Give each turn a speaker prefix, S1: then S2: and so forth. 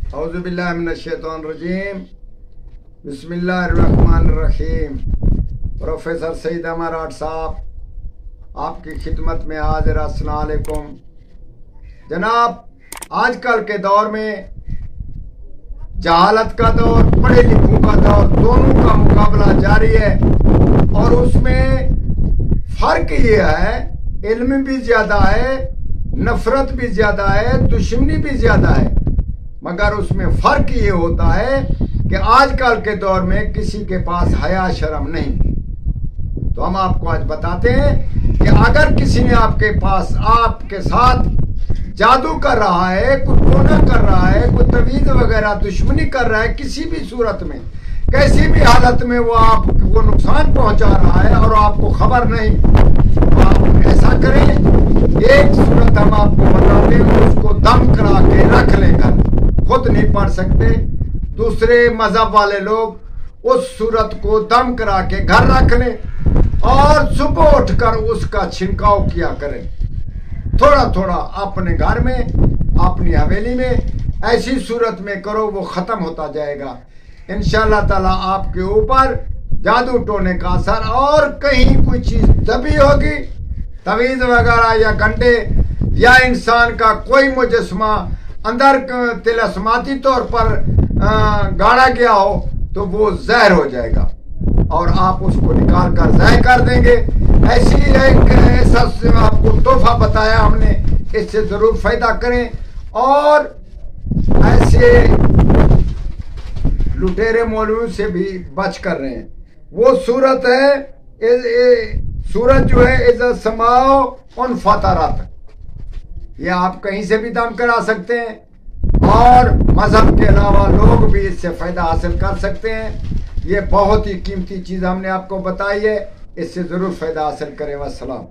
S1: औज़ुबिल्लाहि मिनश्शैतानिर्रजीम। बिस्मिल्लाहिर्रहमानिर्रहीम। प्रोफेसर सईद अमर साहब आपकी खिदमत में हाजिर। अस्सलाम वालेकुम जनाब। आजकल के दौर में जहालत का दौर, पढ़े लिखों का दौर, दोनों का मुकाबला जारी है और उसमें फर्क ये है, इल्म भी ज्यादा है, नफरत भी ज्यादा है, दुश्मनी भी ज्यादा है। मगर उसमें फर्क ये होता है कि आजकल के दौर में किसी के पास हया शर्म नहीं। तो हम आपको आज बताते हैं कि अगर किसी ने आपके पास आपके साथ जादू कर रहा है, कोई टोना कर रहा है, कोई तवीज वगैरह दुश्मनी कर रहा है, किसी भी सूरत में, कैसी भी हालत में वो आपको नुकसान पहुंचा रहा है और आपको खबर नहीं, तो आप ऐसा करें, एक सूरत हम आपको बताते हैं, उसको दम करा के रख लेंगे। खुद नहीं पढ़ सकते, दूसरे मजहब वाले लोग उस सूरत को दम करा के घर रख लें और सुबह उठकर उसका छिड़काव किया करें, थोड़ा थोड़ा अपने घर में, अपनी हवेली में, ऐसी सूरत में करो, वो खत्म होता जाएगा इंशाअल्लाह ताला। आपके ऊपर जादू टोने का असर और कहीं कोई चीज दबी होगी, तवीज वगैरह या घंटे या इंसान का कोई मुजस्मा अंदर तिलस्माती तौर पर गाड़ा गया हो, तो वो जहर हो जाएगा और आप उसको निकाल कर ज़ाय कर देंगे। ऐसी एक ऐसा आपको तोहफा बताया हमने, इससे जरूर फायदा करें। और ऐसे लुटेरे मौलवी से भी बच कर रहे हैं। वो सूरत है, सूरत जो है इज़ समाओ उन फतरत, ये आप कहीं से भी दम करा सकते हैं और मजहब के अलावा लोग भी इससे फायदा हासिल कर सकते हैं। ये बहुत ही कीमती चीज हमने आपको बताई है, इससे जरूर फायदा हासिल करें। वस्सलाम।